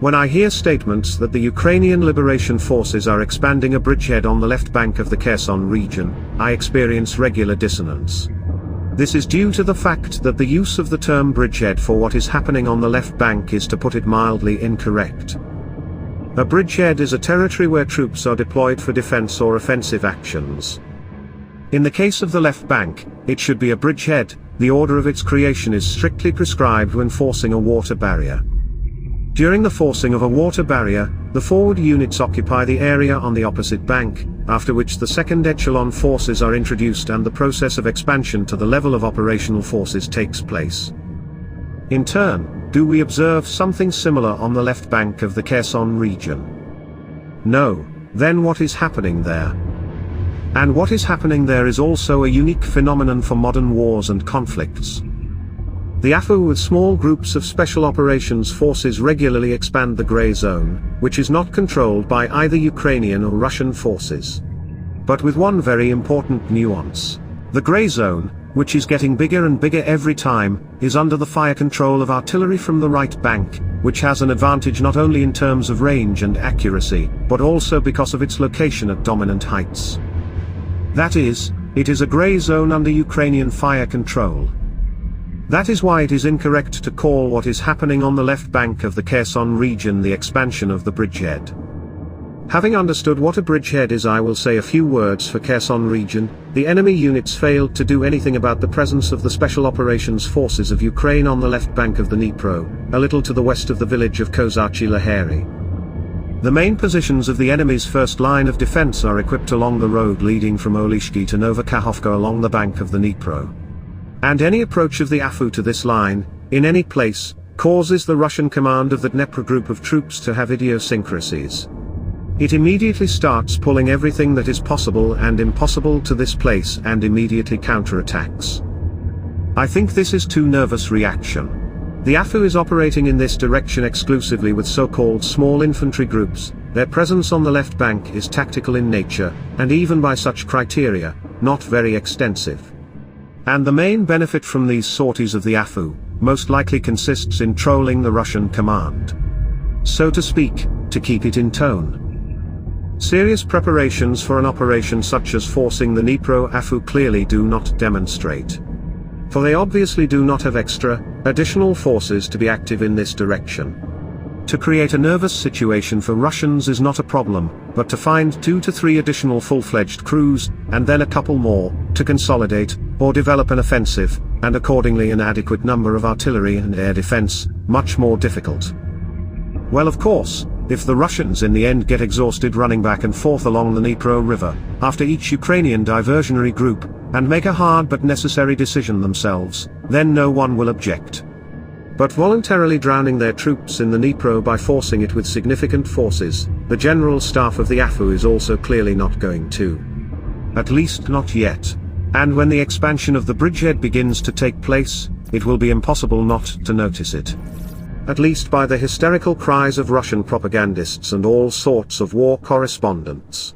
When I hear statements that the Ukrainian Liberation Forces are expanding a bridgehead on the left bank of the Kherson region, I experience regular dissonance. This is due to the fact that the use of the term bridgehead for what is happening on the left bank is, to put it mildly, incorrect. A bridgehead is a territory where troops are deployed for defense or offensive actions. In the case of the left bank, it should be a bridgehead. The order of its creation is strictly prescribed when forcing a water barrier. During the forcing of a water barrier, the forward units occupy the area on the opposite bank, after which the second echelon forces are introduced and the process of expansion to the level of operational forces takes place. In turn, do we observe something similar on the left bank of the Kherson region? No. Then what is happening there? And what is happening there is also a unique phenomenon for modern wars and conflicts. The AFU with small groups of special operations forces regularly expand the grey zone, which is not controlled by either Ukrainian or Russian forces. But with one very important nuance. The grey zone, which is getting bigger and bigger every time, is under the fire control of artillery from the right bank, which has an advantage not only in terms of range and accuracy, but also because of its location at dominant heights. That is, it is a grey zone under Ukrainian fire control. That is why it is incorrect to call what is happening on the left bank of the Kherson region the expansion of the bridgehead. Having understood what a bridgehead is, I will say a few words for Kherson region. The enemy units failed to do anything about the presence of the Special Operations Forces of Ukraine on the left bank of the Dnipro, a little to the west of the village of Kozachi-Laheri. The main positions of the enemy's first line of defense are equipped along the road leading from Olishki to Novokakhovka along the bank of the Dnipro. And any approach of the AFU to this line, in any place, causes the Russian command of the Dnepr group of troops to have idiosyncrasies. It immediately starts pulling everything that is possible and impossible to this place and immediately counterattacks. I think this is too nervous reaction. The AFU is operating in this direction exclusively with so-called small infantry groups. Their presence on the left bank is tactical in nature, and even by such criteria, not very extensive. And the main benefit from these sorties of the AFU, most likely consists in trolling the Russian command. So to speak, to keep it in tone. Serious preparations for an operation such as forcing the Dnipro AFU clearly do not demonstrate. For they obviously do not have additional forces to be active in this direction. To create a nervous situation for Russians is not a problem, but to find 2 to 3 additional full-fledged crews, and then a couple more, to consolidate, or develop an offensive, and accordingly an adequate number of artillery and air defense, much more difficult. Well, of course, if the Russians in the end get exhausted running back and forth along the Dnipro River, after each Ukrainian diversionary group, and make a hard but necessary decision themselves, then no one will object. But voluntarily drowning their troops in the Dnipro by forcing it with significant forces, the general staff of the AFU is also clearly not going to. At least not yet. And when the expansion of the bridgehead begins to take place, it will be impossible not to notice it. At least by the hysterical cries of Russian propagandists and all sorts of war correspondents.